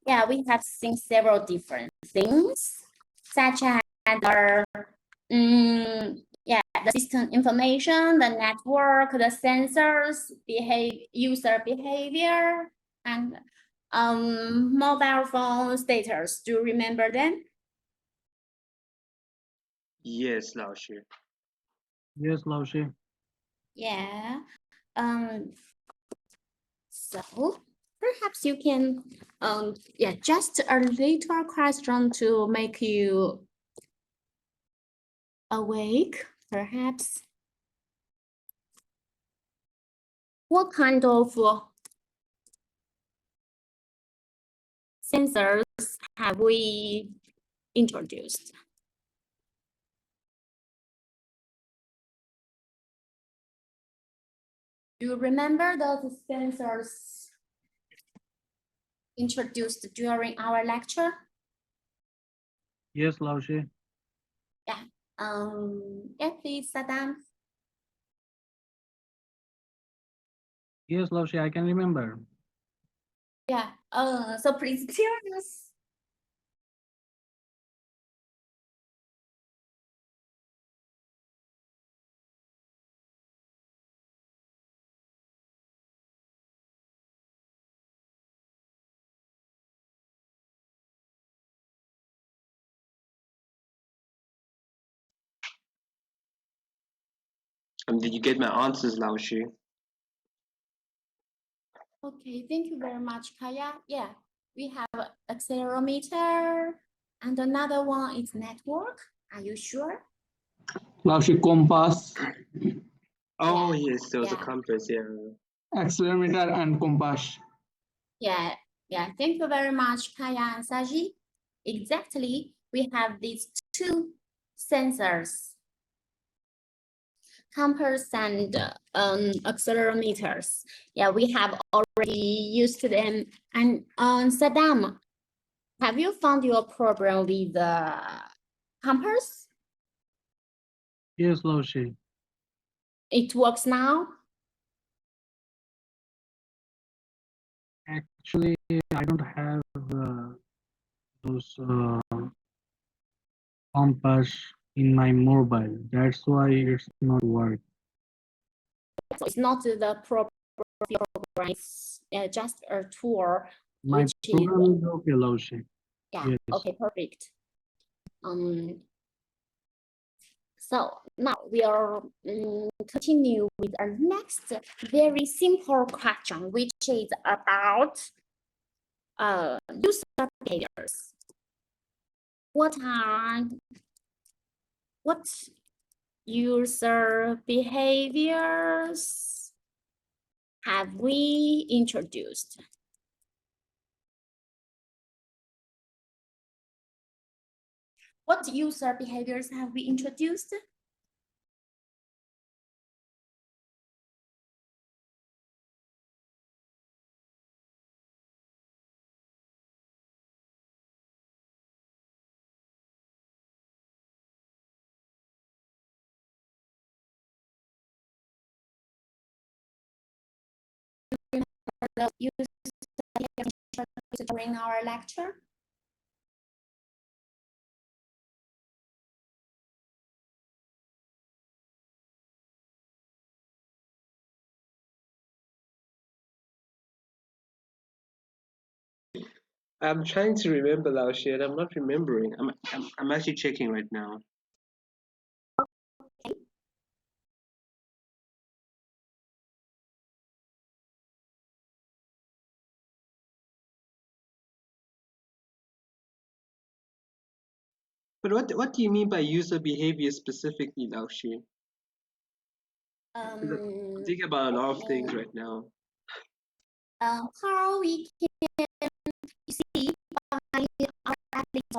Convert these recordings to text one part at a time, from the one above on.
Yeah, we have seen several different things, such as the system information, the network, the sensors, user behavior, and mobile phone status. Do you remember them? Yes, 老师. Yes, 老师. Yeah. So perhaps you can just a little question to make you awake, perhaps. What kind of sensors have we introduced? Do you remember those sensors introduced during our lecture? Yes, 老师. Yeah. Yeah, please, Saddam. Yes, 老师, I can remember. Yeah. So please tell us. Did you get my answers, 老师? Okay, thank you very much, Kaya. Yeah, we have accelerometer and another one is network. Are you sure? 老师, compass, Oh, yes, there was a compass, yeah. accelerometer and compass. Yeah, thank you very much, Kaya and Saji. Exactly, we have these two sensors, compass and accelerometers. Yeah, we have already used them. And Saddam, have you found your problem with the compass? Yes, 老师. It works now? Actually, I don't have those compass in my mobile. That's why it's not working. So it's not the program, it's just a tool. My program is okay, 老师. Yeah, yes. Okay, perfect. So now we are continue with our next very simple question, which is about user behaviors. What user behaviors have we introduced? What user behaviors have we introduced? The user behaviors during our lecture? I'm trying to remember, 老师, and I'm not remembering. I'm actually checking right now. Okay. But what do you mean by user behavior specifically, 老师? I'm thinking about a lot of things right now. How we can see our athletes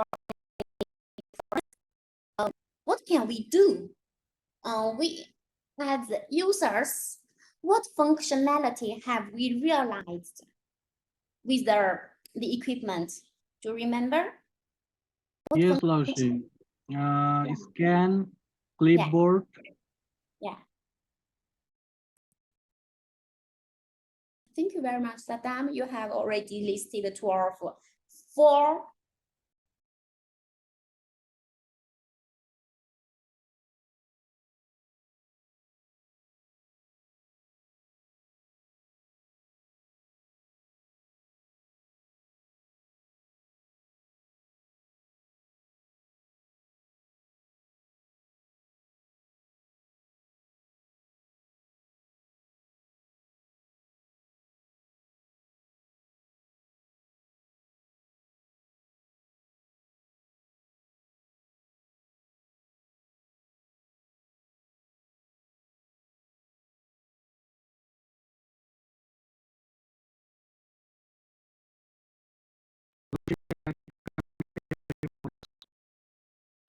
what can we do? We as users, what functionality have we realized with the equipment? Do you remember? What Yes, 老师. Scan, clipboard. Yeah. Thank you very much, Saddam. You have already listed 12 4.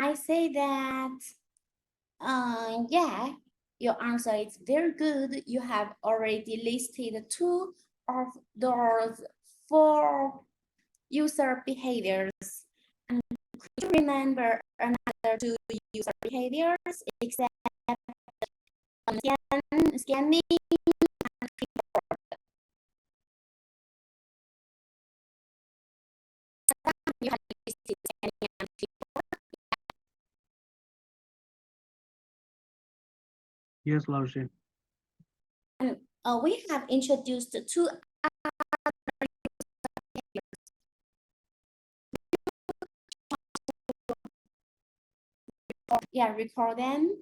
I say that, yeah, your answer is very good. You have already listed 2 of those 4 user behaviors. And could you remember another 2 user behaviors except scanning and keyboard? You have listed scanning and keyboard. Yes, Laoshi. And we have introduced 2 other behaviors. Yeah, record them.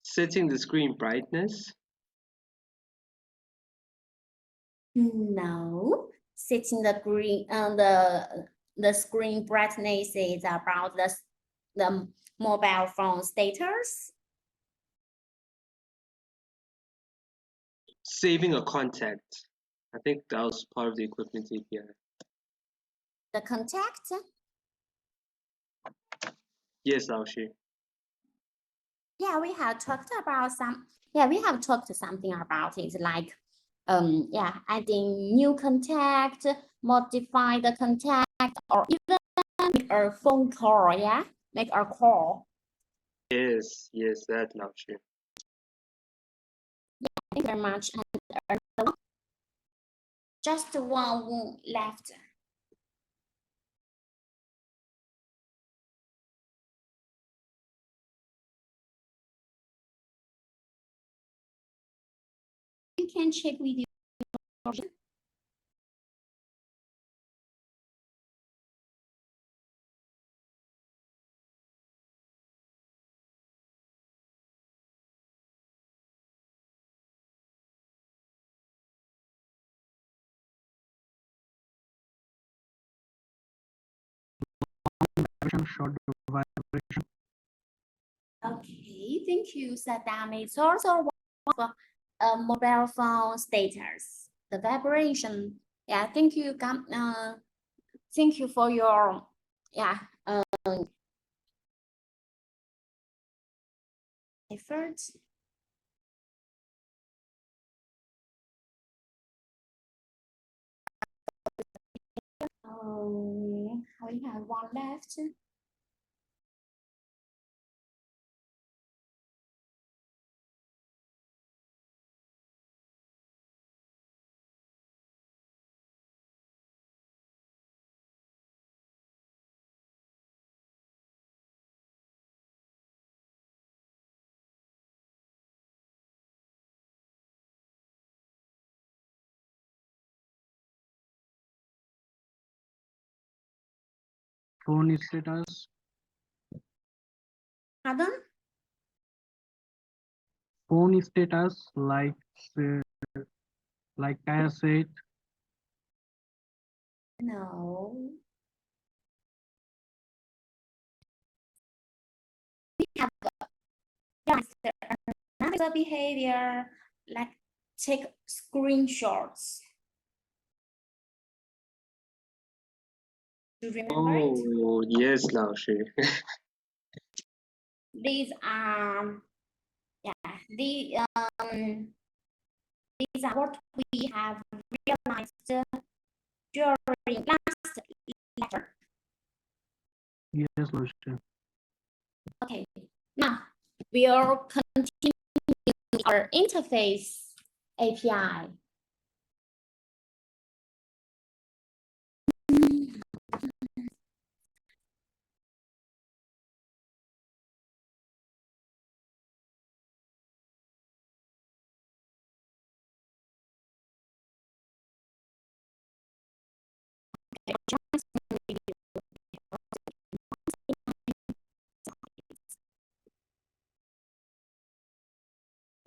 Setting the screen brightness. No, setting the green the screen brightness is about the mobile phone status. Saving a contact. I think that was part of the equipment API. The contact. Yes, Laoshi. Yeah, we have talked about some. Yeah, we have talked something about it, like yeah, adding new contact, modify the contact, or even make a phone call. Yeah, make a call. Yes, that Laoshi. Thank you very much. And just one left. You can check with your Short vibration. Okay, thank you, Saddam. It's also one of mobile phone status, the vibration. Yeah, thank you. Thank you for your efforts. We have one left. Phone status. Pardon? Phone status, like I said. No. We have another behavior like take screenshots. Do you remember it? Oh, yes, Laoshi. These are these are what we have realized during last lecture. Yes, Laoshi. Okay, now we'll continue our interface API.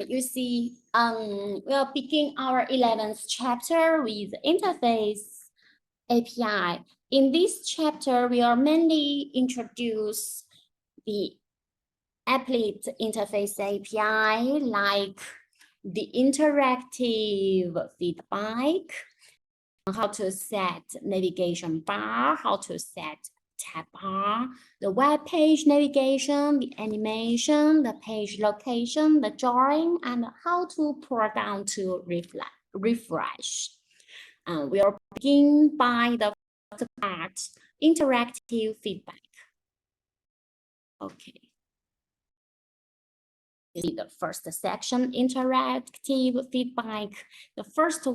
You see, we are beginning our 11th chapter with interface API. In this chapter, we are mainly introduce the applet interface API, like the interactive feedback, how to set navigation bar, how to set tab bar, the web page navigation, the animation, the page location, the drawing, and how to pull down to refresh. We are beginning by the first part, interactive feedback. Okay. The first section, interactive feedback. The first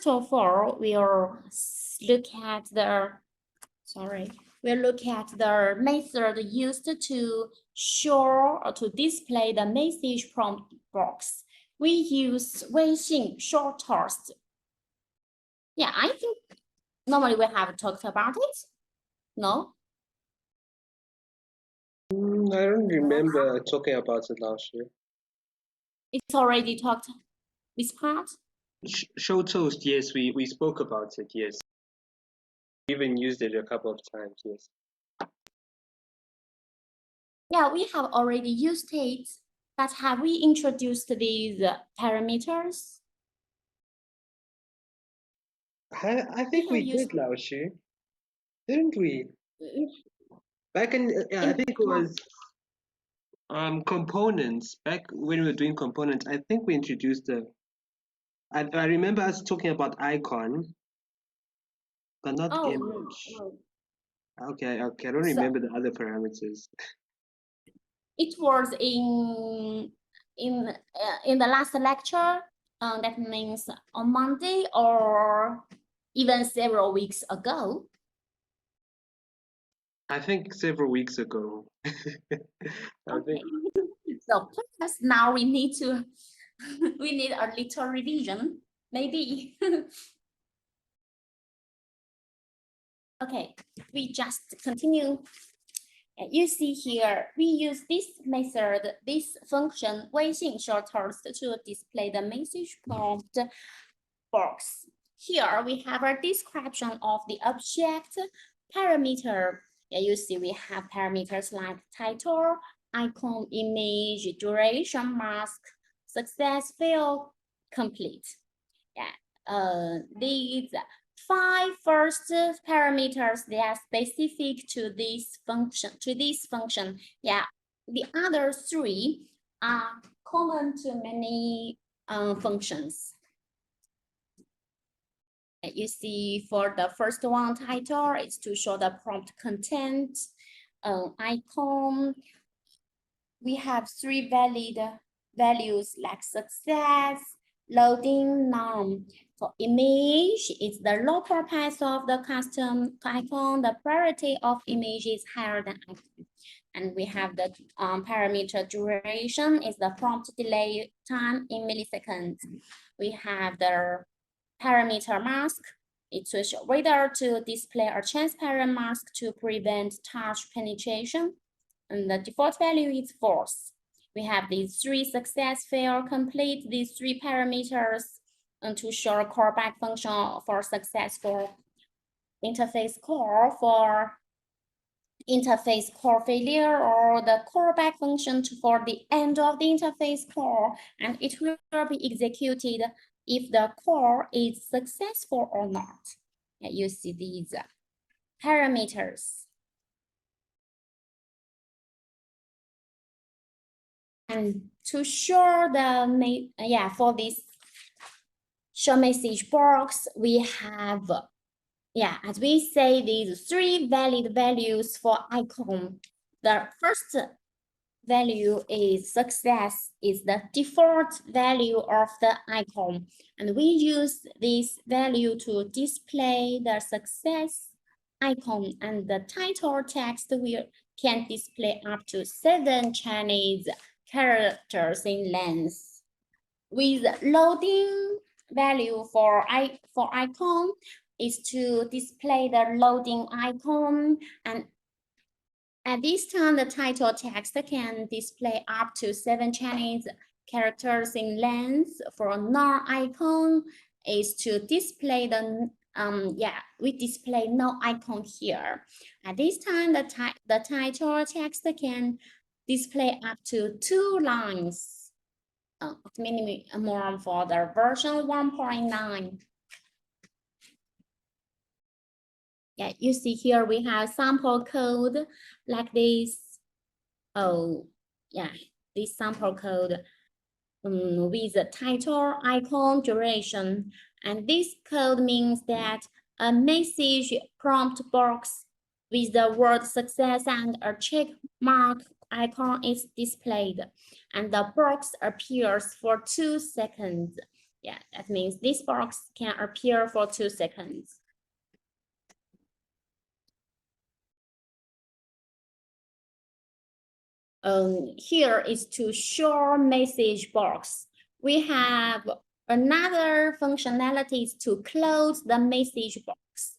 of all, we'll look at the method used to show or to display the message prompt box. We use WeChat shortest. Yeah, I think normally we have talked about it. No? I don't remember talking about it last year. It's already talked this part? Show toast, yes, we spoke about it, yes. We even used it a couple of times, yes. Yeah, we have already used it, but have we introduced these parameters? I think we did last year, didn't we? Back in, I think it was components. Back when we were doing components, I think we introduced I remember us talking about icon, but not image. No. Okay, I don't remember the other parameters. It was in the last lecture. That means on Monday or even several weeks ago. I think several weeks ago. Okay. So perhaps now we need to we need a little revision, maybe. Okay, we just continue. You see here, we use this method, this function, WeChat shortest, to display the message prompt box. Here we have a description of the object parameter. You see we have parameters like title, icon, image, duration, mask, success field, complete. Yeah, these 5 first parameters, they are specific to this function. Yeah, the other 3 are common to many functions. You see for the first one, title, is to show the prompt content. Icon, we have 3 valid values like success, loading, none. For image, it's the local path of the custom icon. The priority of image is higher than icon. And we have the parameter duration is the prompt delay time in milliseconds. We have the parameter mask. It's whether to display a transparent mask to prevent touch penetration. And the default value is false. We have these 3 success fail, complete these 3 parameters and to show a callback function for successful interface call, for interface call failure, or the callback function for the end of the interface call, and it will be executed if the call is successful or not. You see these parameters. And to show the, for this show message box, we have, as we say, these 3 valid values for icon. The first value is success, is the default value of the icon. And we use this value to display the success icon, and the title text can display up to 7 Chinese characters in length. With loading value for icon, is to display the loading icon, and at this time, the title text can display up to 7 Chinese characters in length. For non-icon is to display the we display no icon here. At this time, the title text can display up to 2 lines. Minimum for the version 1.9. Yeah, you see here we have sample code like this. Oh, yeah, this sample code with the title, icon, duration. And this code means that a message prompt box with the word success and a check mark icon is displayed. And the box appears for 2 seconds. Yeah, that means this box can appear for 2 seconds. Here is to show message box. We have another functionality is to close the message box.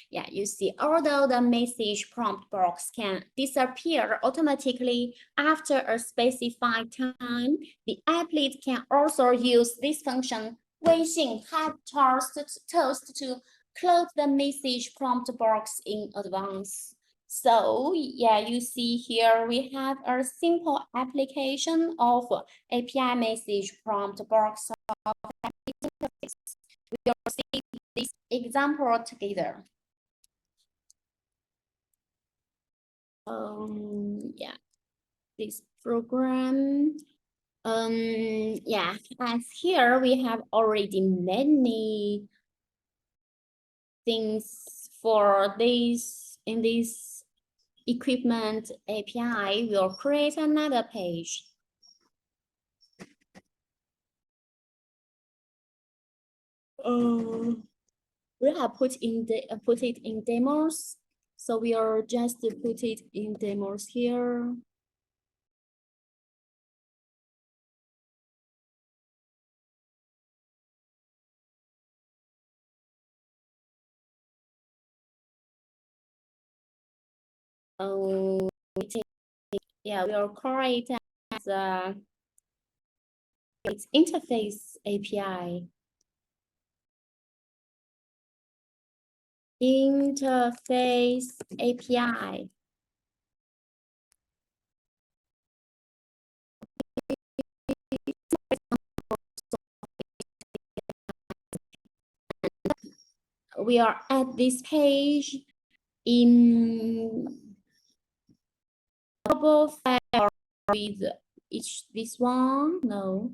Yeah, you see, although the message prompt box can disappear automatically after a specified time, the applet can also use this function, 微信 toast to close the message prompt box in advance. So yeah, you see here we have a simple application of API message prompt box of interface. We will see this example together. Yeah, this program. Yeah, as here we have already many things for this in this equipment API. We'll create another page. We have put it in demos, so we are just to put it in demos here. Yeah, we will call it as a interface API. Interface API. We are at this page in global file with this one. No.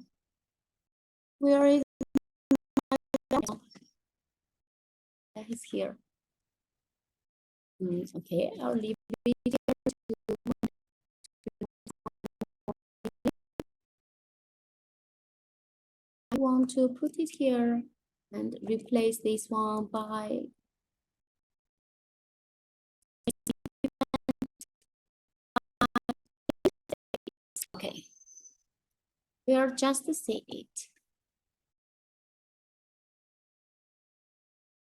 Where is that is here. Okay, I'll leave it here. I want to put it here and replace this one by okay. We'll just see it.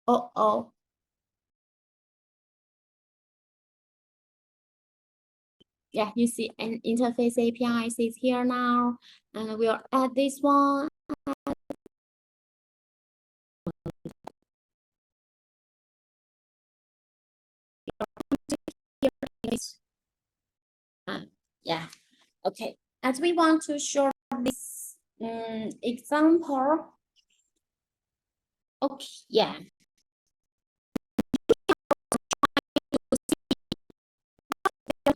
Oh. Yeah, you see an interface API is here now, and we'll add this one. Yeah, okay. As we want to show this example. Okay, yeah.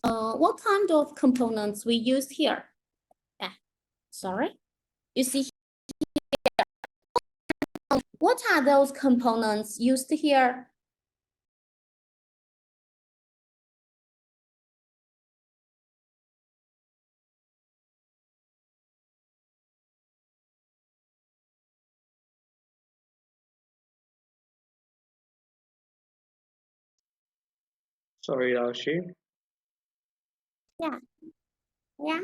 What kind of components we use here? Yeah, sorry. You see here. What are those components used here? Sorry, Laoshi. Yeah.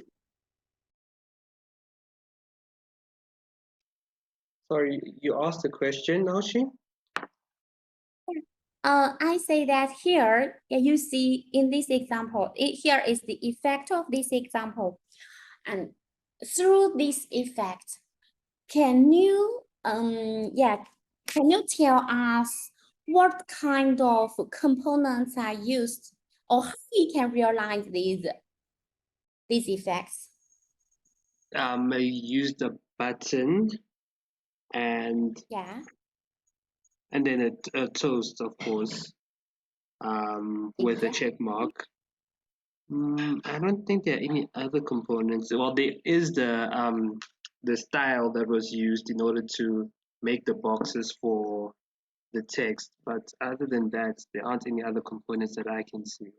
Sorry, you asked the question, Laoshi? I say that here, you see in this example, here is the effect of this example. And through this effect, can you, can you tell us what kind of components are used or how we can realize these effects? I used a button and then a toast, of course, with a check mark. I don't think there are any other components. Well, there is the style that was used in order to make the boxes for the text, but other than that, there aren't any other components that I can see.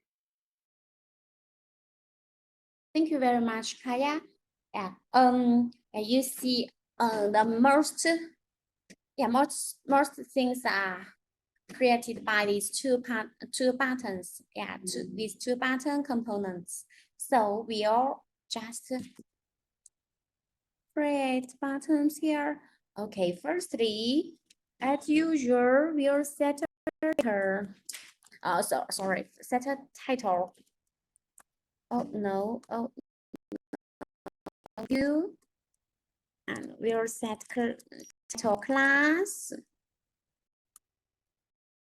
Thank you very much, Kaya. Yeah. You see, the most things are created by these two buttons. Yeah, these two button components. So we'll just create buttons here. Okay, firstly, as usual, we'll set a title. Set a title. Oh no, you. And we'll set title class.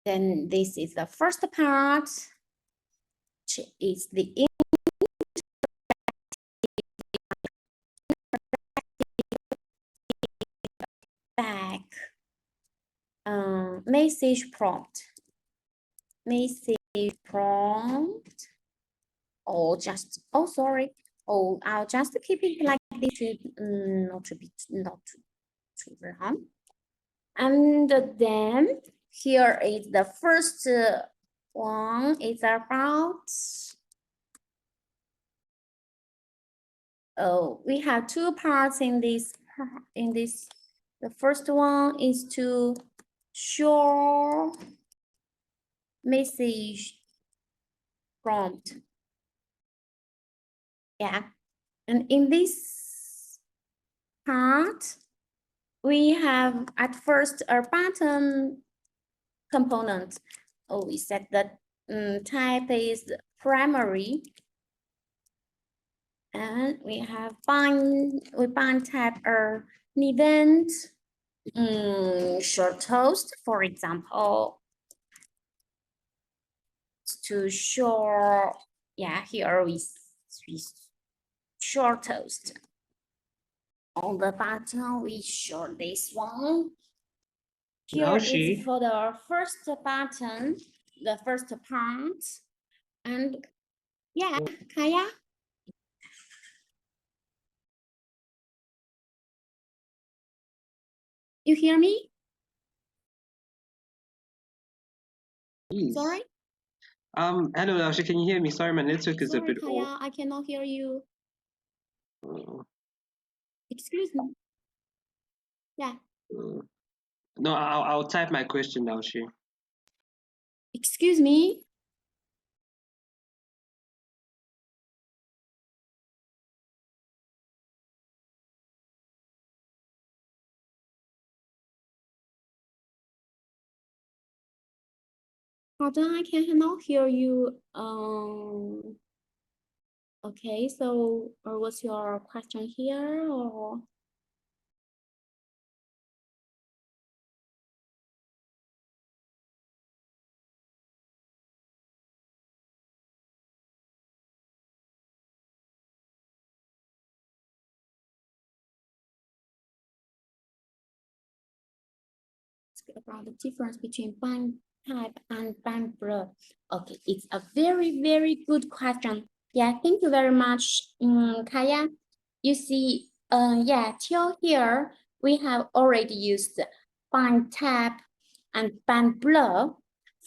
Then this is the first part. Is the back message prompt. Message prompt. Or just I'll just keep it like this, not too long. And then here is the first one. It's about we have two parts in this. The first one is to show message prompt. Yeah, and in this part, we have at first a button component. Oh, we set that type is primary. And we have bind type an event, short toast, for example, to show, here we short toast. On the button, we show this one. Here is for the first button, the first part. And Kaya? You hear me? Please. Sorry? Hello, Laoshi, can you hear me? Sorry, my network is a bit Kaya, off. I cannot hear you. Excuse me. Yeah. No, I'll type my question, Laoshi. Excuse me. Pardon, I cannot hear you. Okay, so what's your question here, or? About the difference between bind type and bind blur. Okay, it's a very, very good question. Yeah, thank you very much, Kaya. You see, till here, we have already used bind type and bind blur.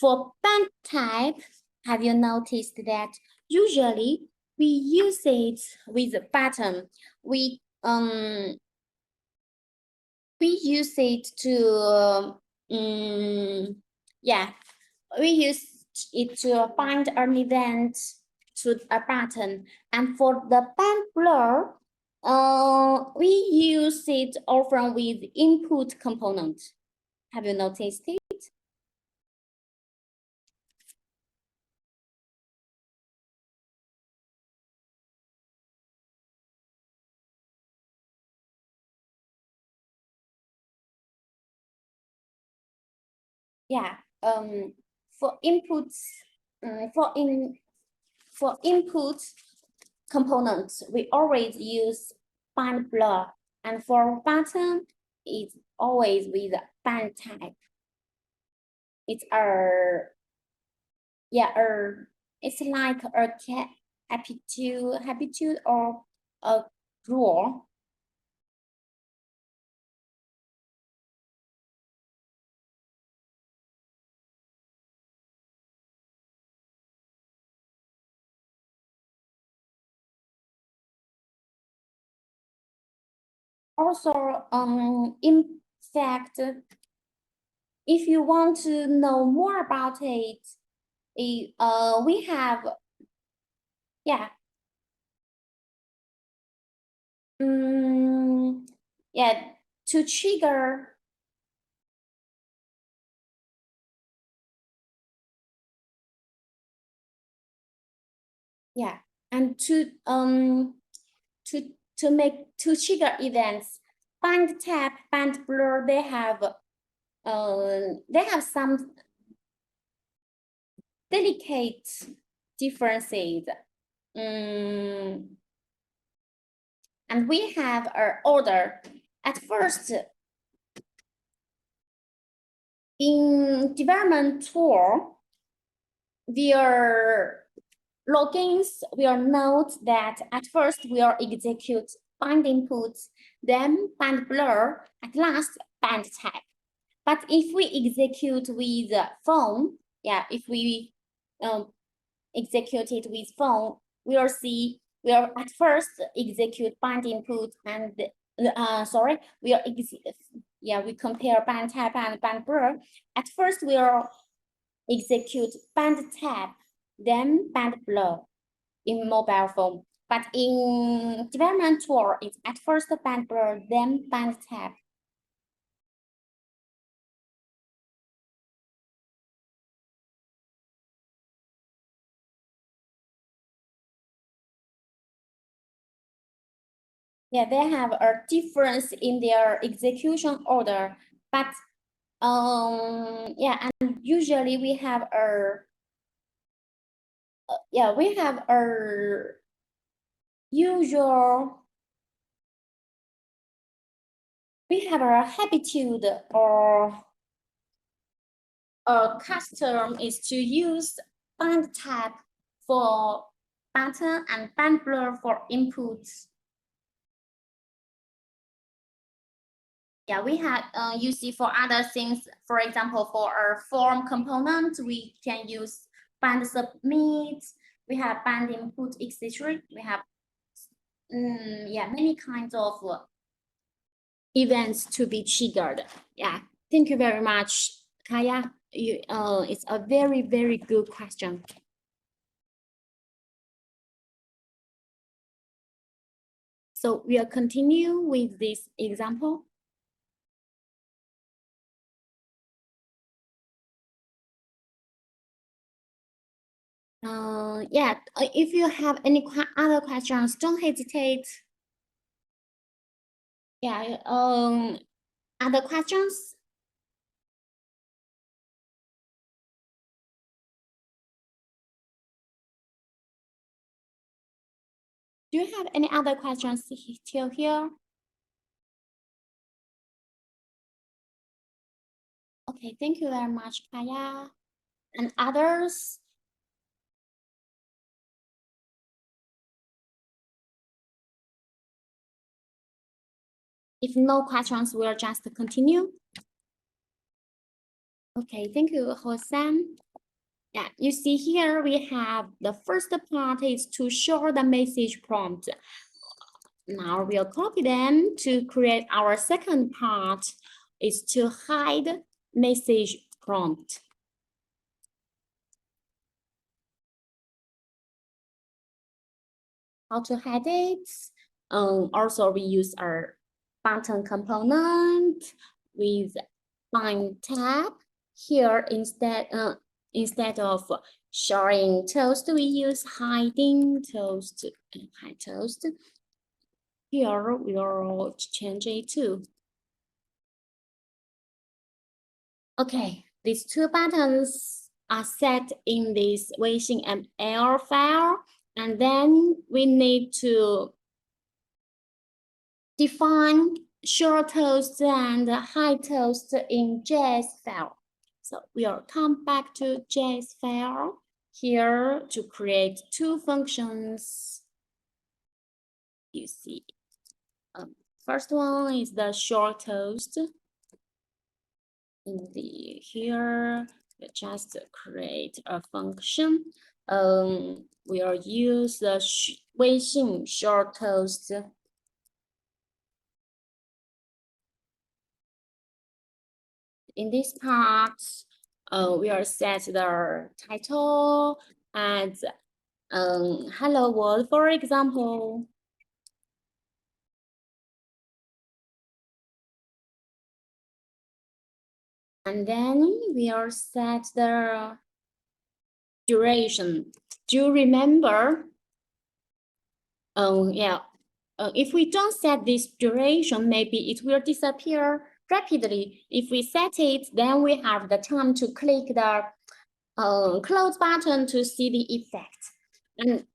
For bind type, have you noticed that usually we use it with a button? We use it to we use it to bind an event to a button. And for the band blur, we use it often with input component. Have you noticed it? yeah, for inputs, for input components, we always use band blur, and for button, it's always with band type. It's it's like a habitude or a rule. Also, in fact, if you want to know more about it, we have, yeah, yeah, to trigger, yeah, and to trigger events, band tap, band blur, they have some delicate differences. And we have our order. At first, in development tool, their logins will note that at first we'll execute band inputs, then band blur, at last band tap. But if we execute with phone, yeah, if we execute it with phone, we'll see we'll at first execute band input and we compare band tap and band blur. At first we'll execute band tap, then band blur in mobile phone. But in development tool, it's at first band blur, then band tap. Yeah, they have a difference in their execution order, but yeah, and usually we have a habitude or a custom is to use band tap for button and band blur for inputs. Yeah, we have you see for other things, for example, for our form component, we can use band submit, we have band input, etc. We have many kinds of events to be triggered. Yeah, thank you very much, Kaya. It's a very, very good question. So we'll continue with this example. If you have any other questions, don't hesitate. Yeah, other questions? Do you have any other questions still here? Okay, thank you very much, Kaya. And others? If no questions, we'll just continue. Okay, thank you, Hosam. Yeah, you see here we have the first part is to show the message prompt. Now we'll copy them to create our second part is to hide message prompt. How to hide it? Also, we use our button component with band tab. Here, instead of showing toast, we use hiding toast and hide toast. Here, we'll change it too. Okay, these two buttons are set in this Weixin ML file, and then we need to define short toast and high toast in JS file. So we'll come back to JS file here to create two functions. You see, first one is the short toast. In the here, we just create a function. We'll use the Weixin short toast. In this part, we will set the title and hello world, for example. And then we'll set the duration. Do you remember? If we don't set this duration, maybe it will disappear rapidly. If we set it, then we have the time to click the close button to see the effect. And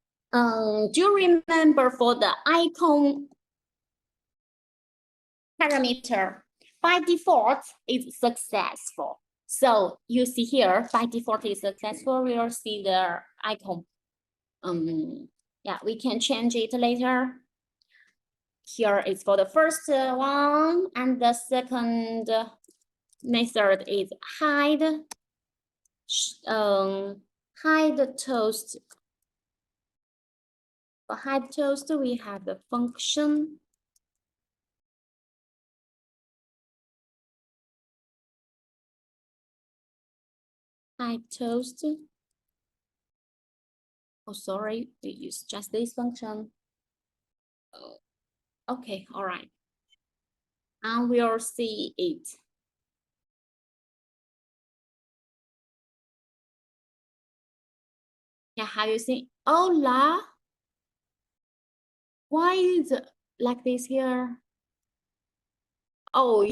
do you remember for the icon parameter, by default, it's successful. So you see here, by default is successful. We'll see the icon. Yeah, we can change it later. Here is for the first one, and the second method is hide. Hide toast. For hide toast, we have the function. Hide toast. Oh, sorry, we use just this function. Oh, okay, all right. And we'll see it. Yeah, how you see? Hola. Why is it like this here? Oh,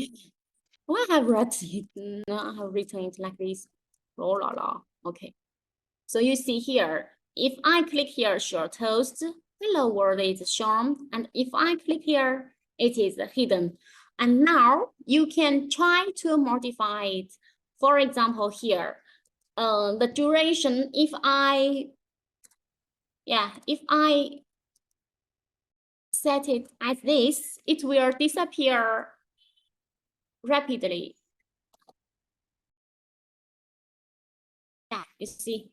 why have written it? No, I have written it like this. Oh la la. Okay. So you see here, if I click here, short toast, hello world is shown. And if I click here, it is hidden. And now you can try to modify it. For example, here, the duration, if I set it as this, it will disappear rapidly. Yeah, you see.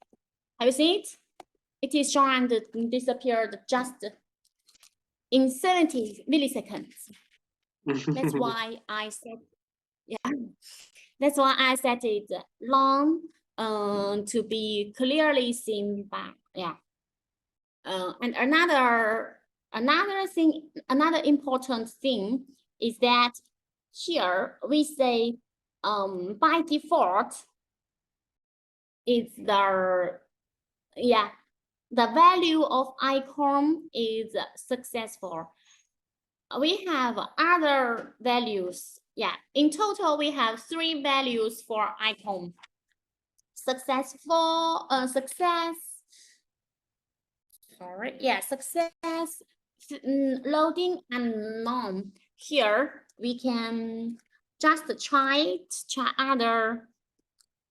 Have you seen it? It is shown and disappeared just in 70 milliseconds. That's why I set, that's why I set it long to be clearly seen back. Yeah. And another important thing is that here we say by default is the value of icon is successful. We have other values. Yeah, in total we have 3 values for icon. Successful, success. Sorry, yeah, success, loading, and none. Here we can just try other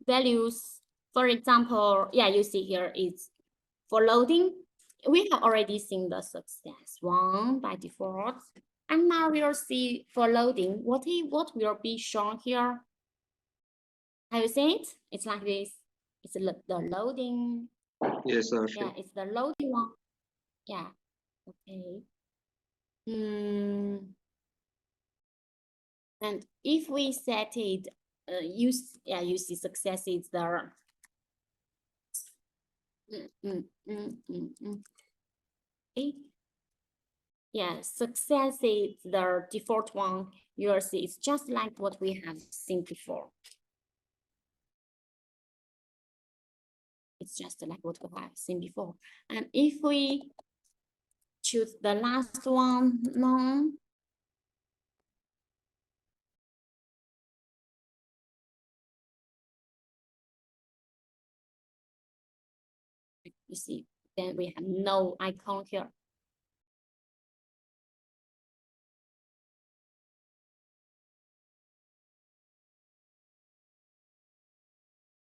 values. For example, yeah, you see here is for loading. We have already seen the success one by default, and now we'll see for loading what will be shown here. Have you seen it? It's like this. It's the loading. Yes, sir. Yeah, it's the loading one. Yeah. Okay. And if we set it, you see success is there. Okay. Yeah, success is the default one. You'll see it's just like what we have seen before. It's just like what we have seen before. And if we choose the last one, none. You see, then we have no icon here.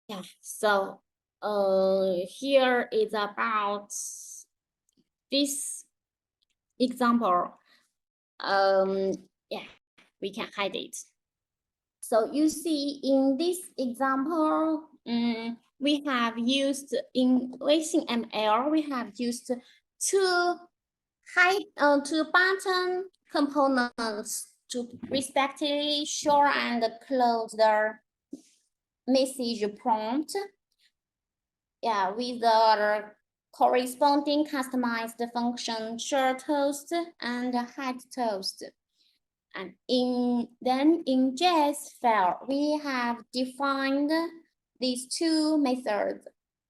Yeah, so here is about this example. Yeah, we can hide it. So you see in this example, we have used in Weixin ML, we have used two button components to respectively show and close the message prompt. Yeah, with the corresponding customized function show toast and hide toast. And in JS file, we have defined these two methods.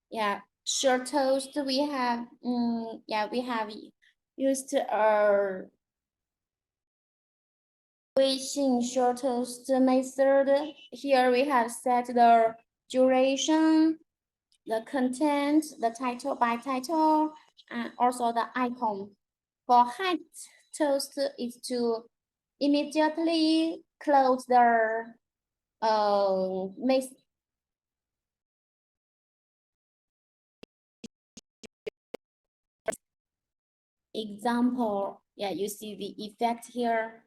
Yeah, show toast we have we have used Weixin show toast method. Here we have set the duration, the content, the title by title, and also the icon. For hide toast is to immediately close the example. Yeah, you see the effect here.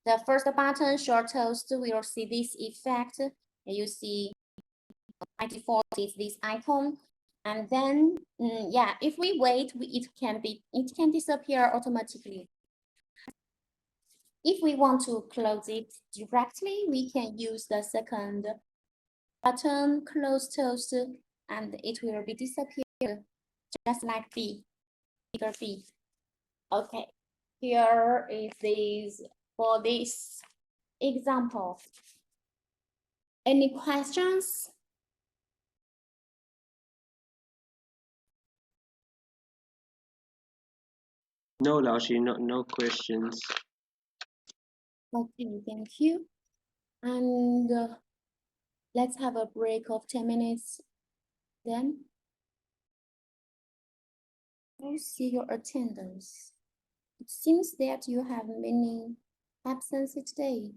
The first button short toast will see this effect. You see by default is this icon. And then yeah, if we wait, it can disappear automatically. If we want to close it directly, we can use the second button close toast and it will be disappeared just like B, figure B. Okay, here is this for this example. Any questions? No, Laoshi, no questions. Okay, thank you. And let's have a break of 10 minutes. Then I'll see your attendance. It seems that you have many absences today.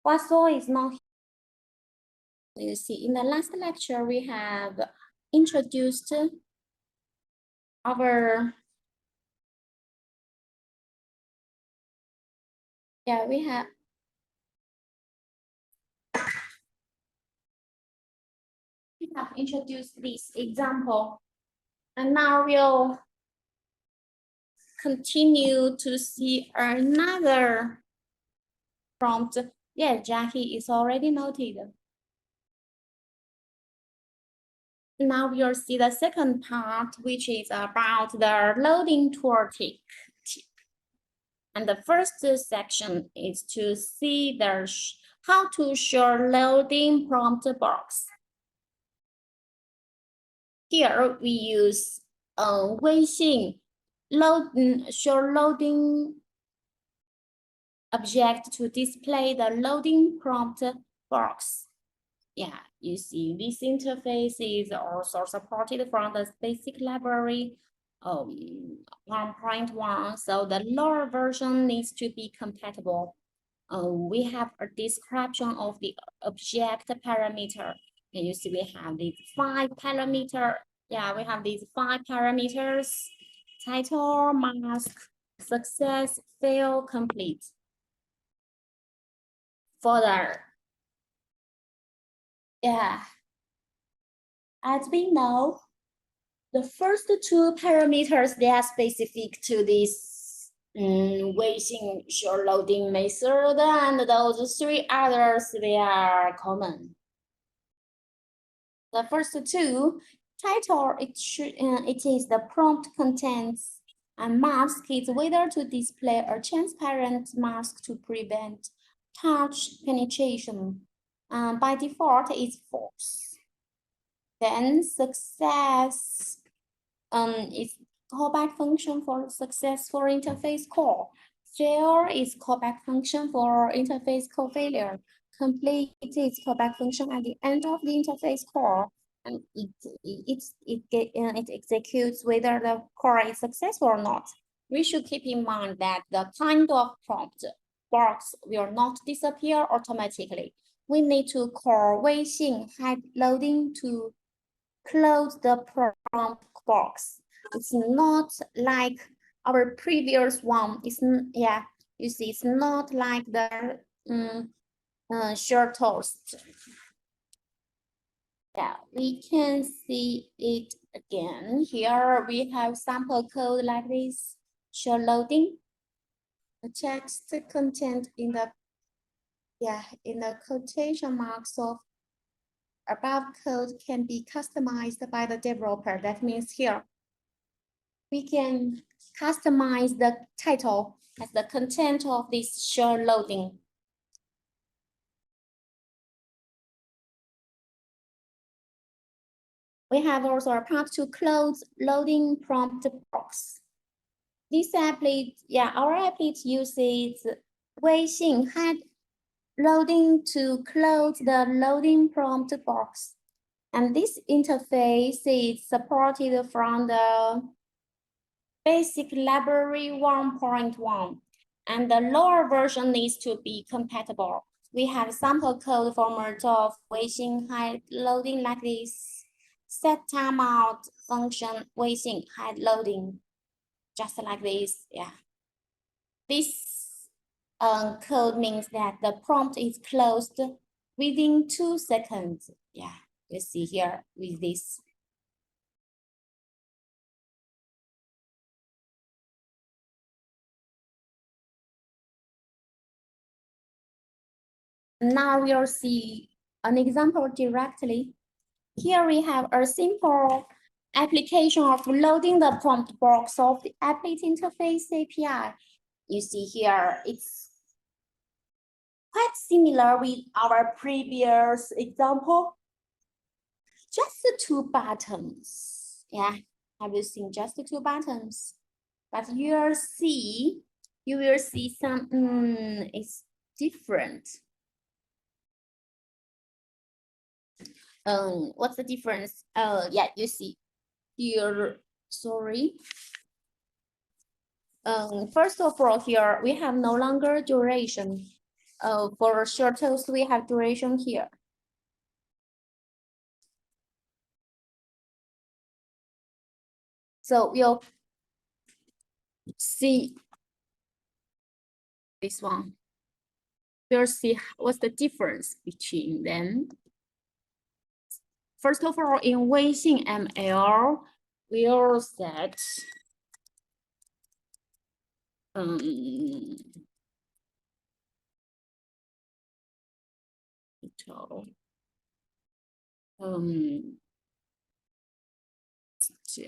Huaso is not here. You see, in the last lecture, we have introduced our, yeah, we have introduced this example. And now we'll continue to see another prompt. Yeah, Jackie is already noted. Now you'll see the second part, which is about the loading tooltip. And the first section is to see the how to show loading prompt box. Here we use Weixin show loading object to display the loading prompt box. Yeah, you see this interface is also supported from the basic library 1.1, so the lower version needs to be compatible. we have a description of the object parameter. And you see we have these 5 parameter. Yeah, we have these 5 parameters: title, mask, success, fail, complete. Further, yeah, as we know, the first 2 parameters, they are specific to this Weixin short loading method, and those 3 others, they are common. The first 2, title, it is the prompt contents, and mask is whether to display a transparent mask to prevent touch penetration. By default, it's false. Then success is callback function for successful interface call. Fail is callback function for interface call failure. Complete is callback function at the end of the interface call, and it executes whether the call is successful or not. We should keep in mind that the kind of prompt box will not disappear automatically. We need to call Weixin hide loading to close the prompt box. It's not like our previous one. It's, yeah, you see, it's not like the short toast. Yeah, we can see it again. Here we have sample code like this. Show loading. The text content in the quotation marks of above code can be customized by the developer. That means here we can customize the title as the content of this show loading. We have also a part to close loading prompt box. This applet, our applet uses Weixin hide loading to close the loading prompt box. And this interface is supported from the basic library 1.1, and the lower version needs to be compatible. We have sample code format of Weixin hide loading like this. Set timeout function Weixin hide loading, just like this. Yeah. This code means that the prompt is closed within 2 seconds. Yeah, you see here with this. Now we'll see an example directly. Here we have a simple application of loading the prompt box of the applet interface API. You see here, it's quite similar with our previous example. Just the 2 buttons. Yeah, have you seen just the 2 buttons? But you will see some, it's different. What's the difference? Yeah, you see here, sorry. First of all, here we have no longer duration. For short toast, we have duration here. So we'll see this one. We'll see what's the difference between them. First of all, in Weixin ML, we'll set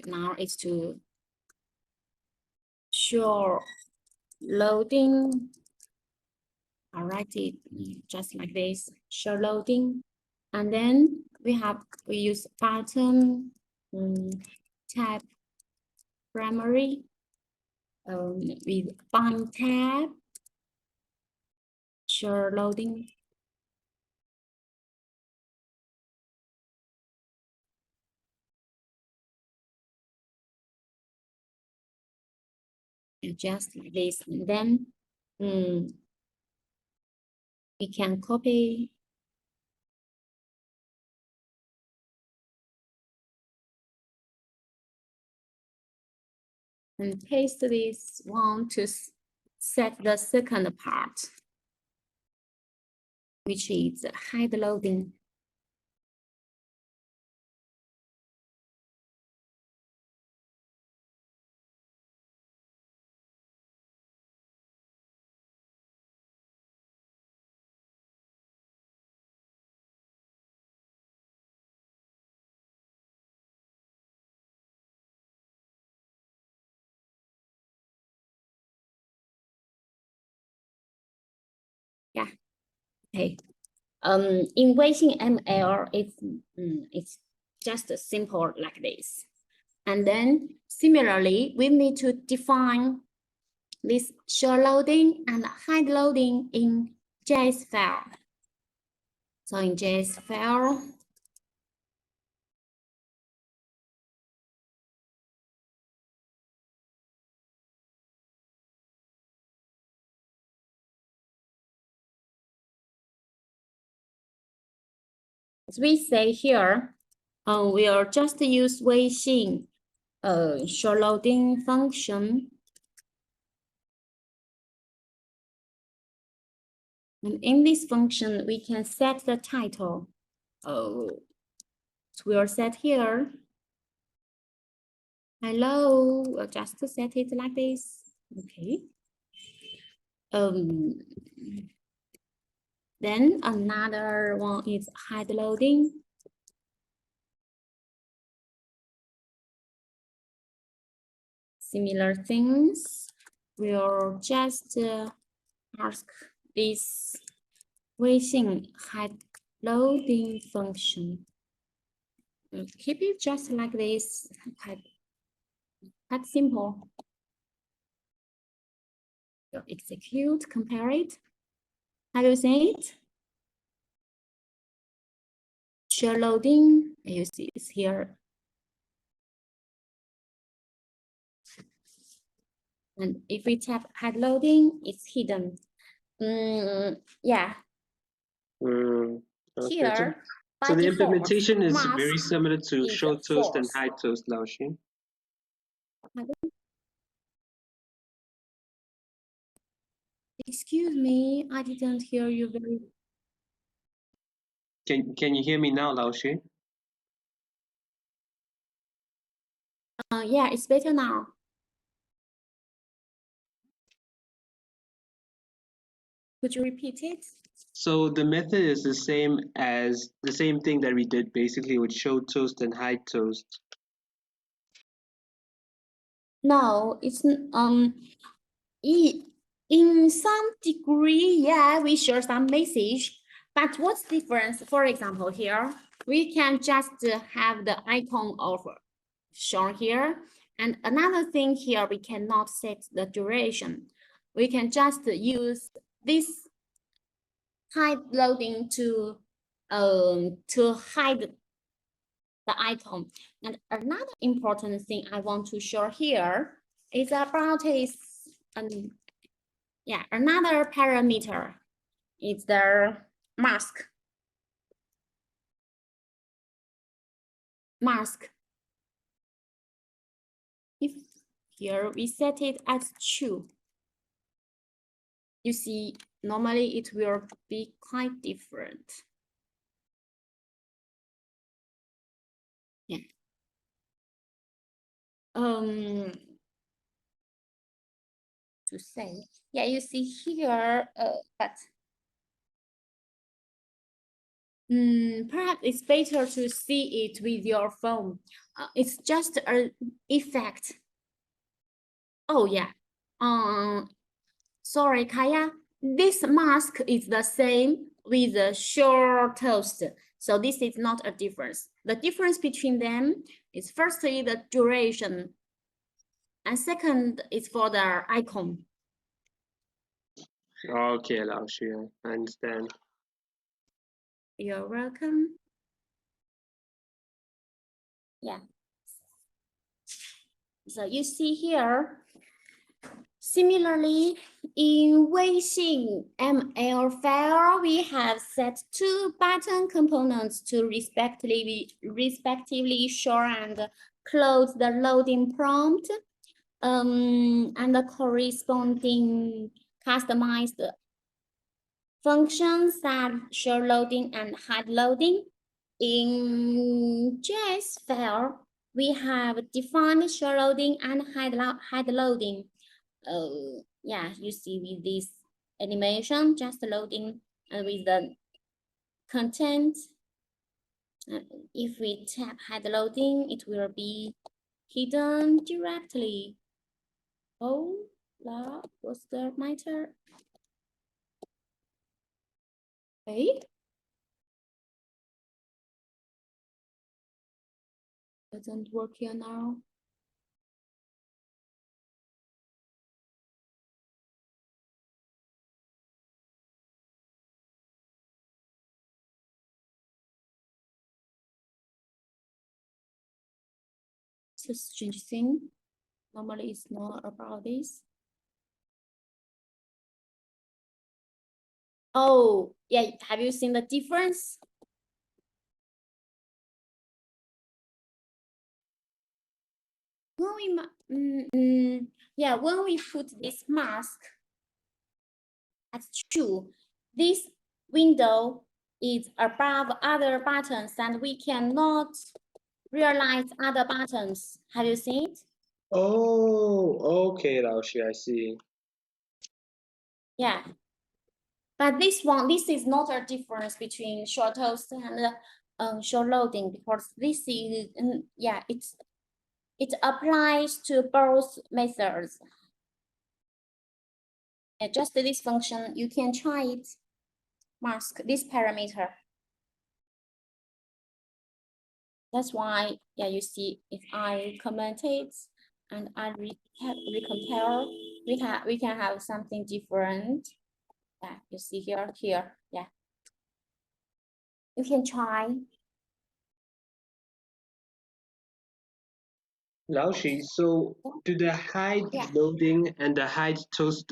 now it's to show loading. I'll write it just like this, show loading. And then we use button tab primary with bind tab, show loading. Just like this, and then We can copy. And paste this one to set the second part, which is hide loading. Yeah. Okay. In Weixin ML, it's just simple like this. And then similarly, we need to define this show loading and hide loading in JS file. So in JS file, as we say here, we'll just use Weixin show loading function. And in this function, we can set the title. So we'll set here. Hello, we'll just set it like this. Okay. Then another one is hide loading. Similar things. We'll just ask this Weixin hide loading function. We'll keep it just like this, quite simple. So execute, compare it. Have you seen it? Show loading, you see it's here. And if we tap hide loading, it's hidden. Yeah. Okay. Here, So the default, implementation is mask very similar to is show toast and false. hide toast, Lao Xin. Excuse me, I didn't hear you very. Can you hear me now, Lao Xin? Yeah, it's better now. Could you repeat it? So the method is the same thing that we did basically with show toast and hide toast. No, it's in some degree, yeah, we share some message. But what's difference? For example, here we can just have the icon of shown here, and another thing here we cannot set the duration. We can just use this hide loading to hide the icon. And another important thing I want to show here is about another parameter. It's the mask. If here we set it as true, you see normally it will be quite different. Yeah. To say, yeah, you see here, but perhaps it's better to see it with your phone. It's just an effect. Oh yeah. Sorry, Kaya. This mask is the same with the short toast. So this is not a difference. The difference between them is firstly the duration, and second is for the icon. Okay, Lao Xin, I understand. You're welcome. Yeah. So you see here, Similarly, in Weixin ML file, we have set two button components to respectively show and close the loading prompt, and the corresponding customized functions that show loading and hide loading. In JS file, we have defined show loading and hide loading. Yeah, you see with this animation, just loading with the content. If we tap hide loading, it will be hidden directly. Oh, what's the matter? Okay. Doesn't work here now. It's a strange thing. Normally it's not about this. Oh, yeah, have you seen the difference? When we, yeah, when we put this mask as true, this window is above other buttons and we cannot realize other buttons. Have you seen it? Oh, okay, Laoshi, I see. Yeah. But this one, this is not a difference between short toast and short loading because this is, yeah, it applies to both methods. Yeah, just this function, you can try it, mask this parameter. That's why, yeah, you see, if I comment it and I recompare, we can have something different. Yeah, you see here, yeah. You can try. Laoshi, so do the hide Yeah. loading and the hide toast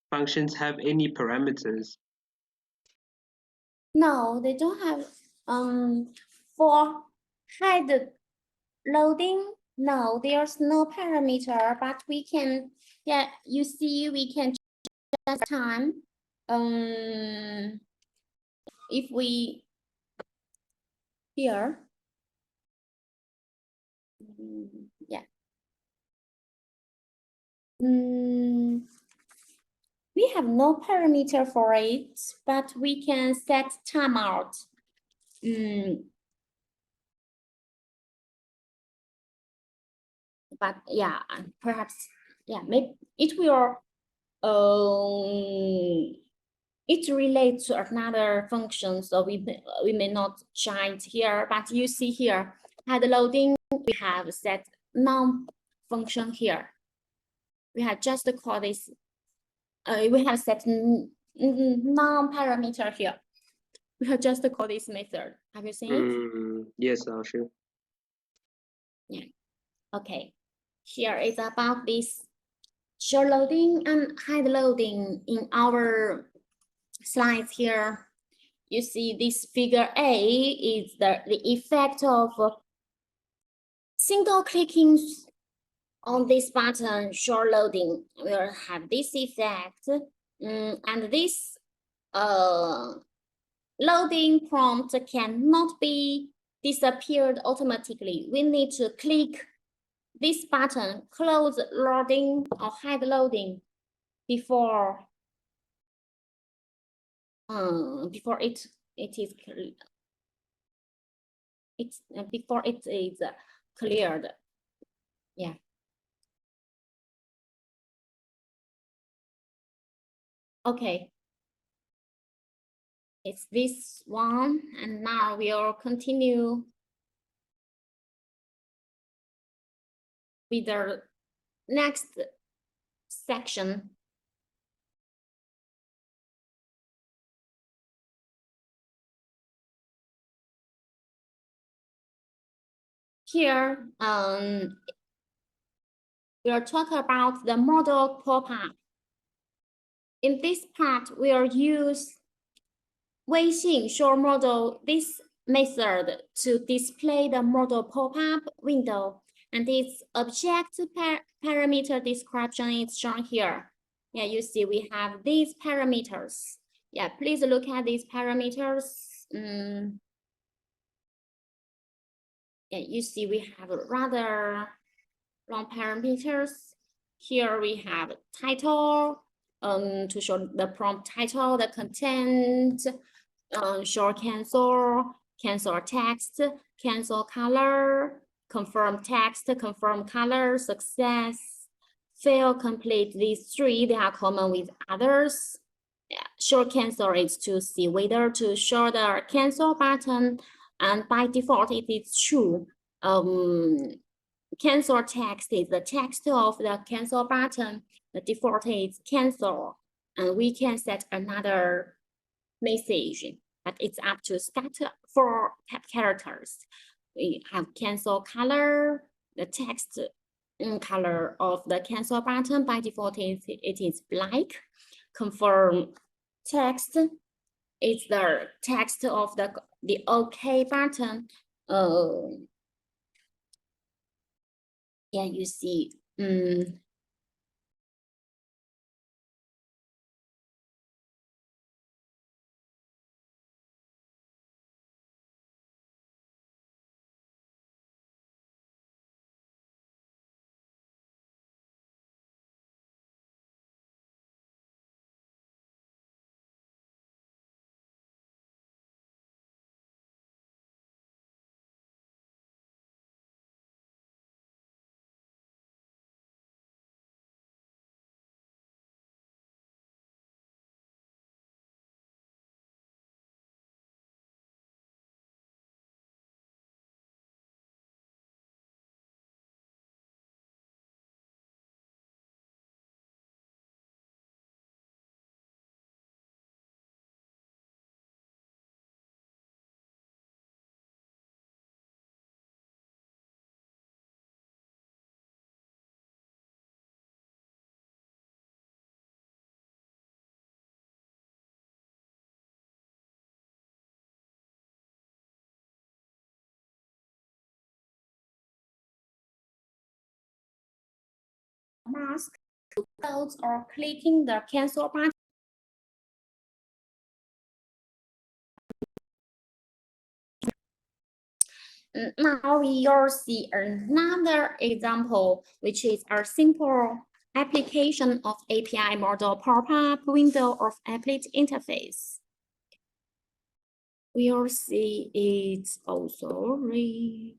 functions have any parameters? No, they don't have for hide loading. No, there's no parameter, but we can, yeah, you see, we can just time. If we here, yeah. We have no parameter for it, but we can set timeout. But yeah, perhaps, yeah, maybe it will, it relates to another function, so we may not shine it here, but you see here, head loading, we have set non-function here. We have just called this, we have set non-parameter here. We have just called this method. Have you seen it? Yes, Laoshi. Yeah. Okay. Here is about this show loading and hide loading in our slides here. You see this figure A is the effect of single clicking on this button, show loading will have this effect. And this loading prompt cannot be disappeared automatically. We need to click this button, close loading or hide loading before it is before it is cleared. Yeah. Okay. It's this one, and now we'll continue with the next section. Here, we are talking about the modal pop-up. In this part, we will use Weixin short model, this method to display the modal pop-up window, and its object parameter description is shown here. Yeah, you see we have these parameters. Yeah, please look at these parameters. Yeah, you see we have rather long parameters. Here we have title, to show the prompt title, the content, show cancel text, cancel color, confirm text, confirm color, success, fail, complete. These three, they are common with others. Yeah, show cancel is to see whether to show the cancel button, and by default it is true. Cancel text is the text of the cancel button. The default is cancel, and we can set another message, but it's up to scatter 4 characters. We have cancel color, the text color of the cancel button by default it is black. Confirm text is the text of the OK button. Yeah, you see, mask to close or clicking the cancel button. Now we will see another example, which is a simple application of API model pop-up window of applet interface. We will see it also. We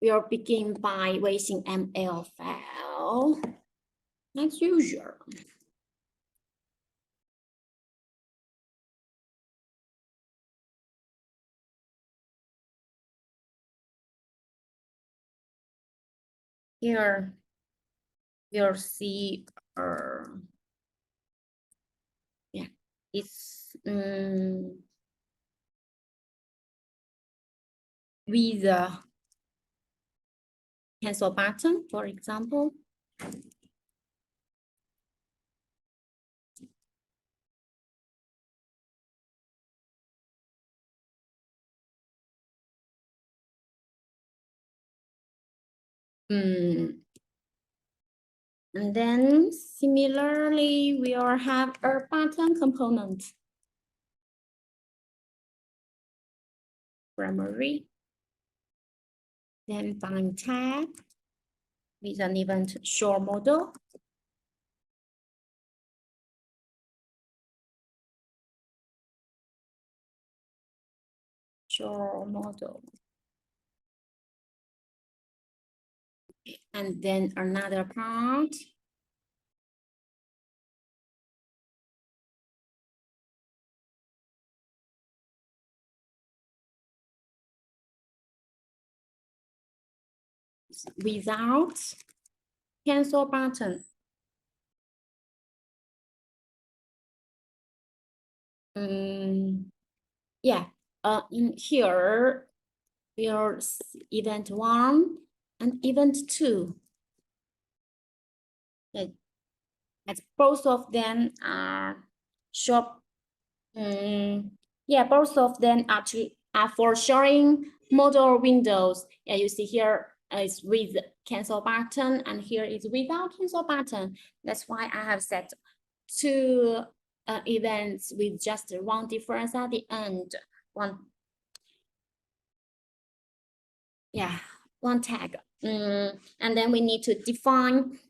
will begin by Weixin ML file, as usual. Here we'll see, yeah, it's with the cancel button, for example. And then similarly, we will have a button component. Primary. Then bind tag with an event show model. Show model. And then another part. Without cancel button. yeah, in here, there's event 1 and event 2. As both of them are short. Yeah, both of them are for showing modal windows. Yeah, you see here is with cancel button, and here is without cancel button. That's why I have set 2 events with just one difference at the end. One tag. And then we need to define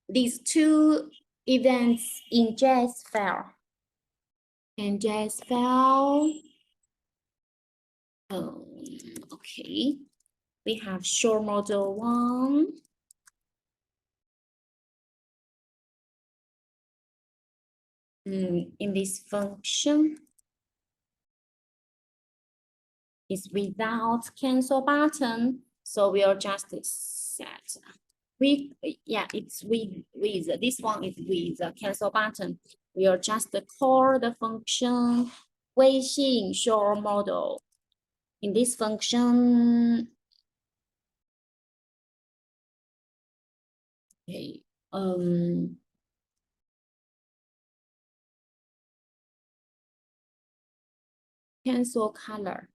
these 2 events in JS file. And JS file. Okay. We have show model 1. In this function is without cancel button. So we'll just set it's with this one is with the cancel button. We'll just call the function 微信 show model. In this function, okay, cancel color.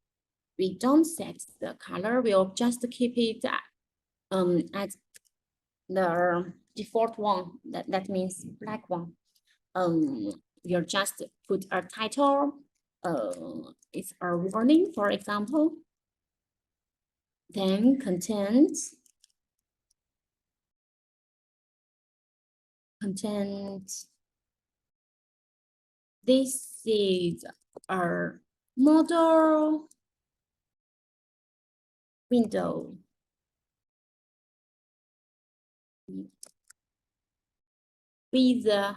We don't set the color. We'll just keep it as the default one. That means black one. We'll just put a title. It's a warning, for example. Then content. This is our model window. With the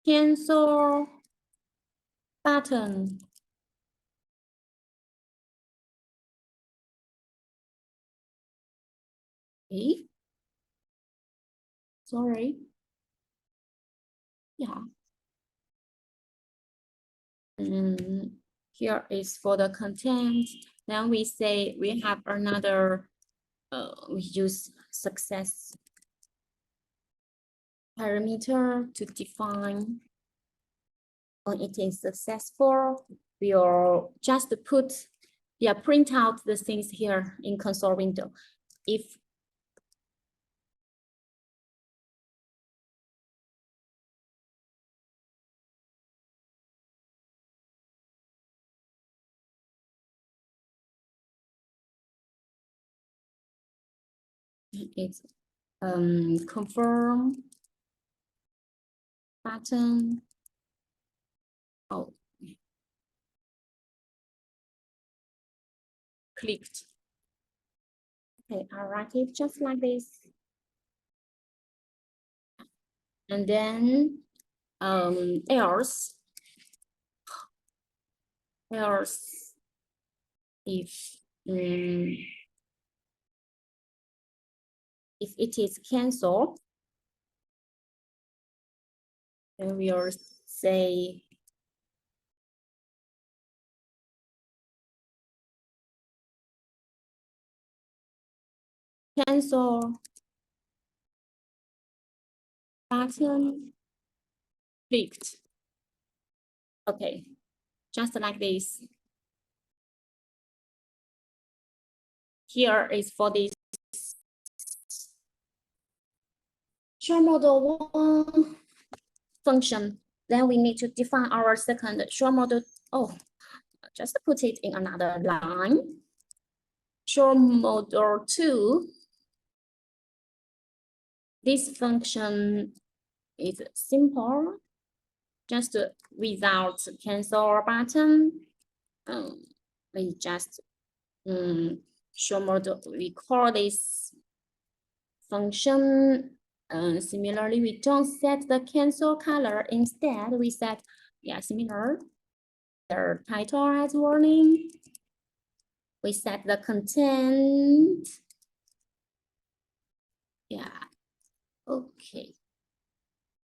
cancel button. Okay. Sorry. Yeah. Here is for the content. Then we say we have another, we use success parameter to define when it is successful. We'll just print out the things here in console window. If it's confirm button. Oh, clicked. Okay, I'll write it just like this. And then else if it is canceled, then we'll say cancel button clicked. Okay, just like this. Here is for this show model 1 function. Then we need to define our second show model. Oh, just put it in another line. Show model 2. This function is simple, just without cancel button. We just show model. We call this function. Similarly, we don't set the cancel color. Instead, we set similar. The title as warning. We set the content. Yeah. Okay.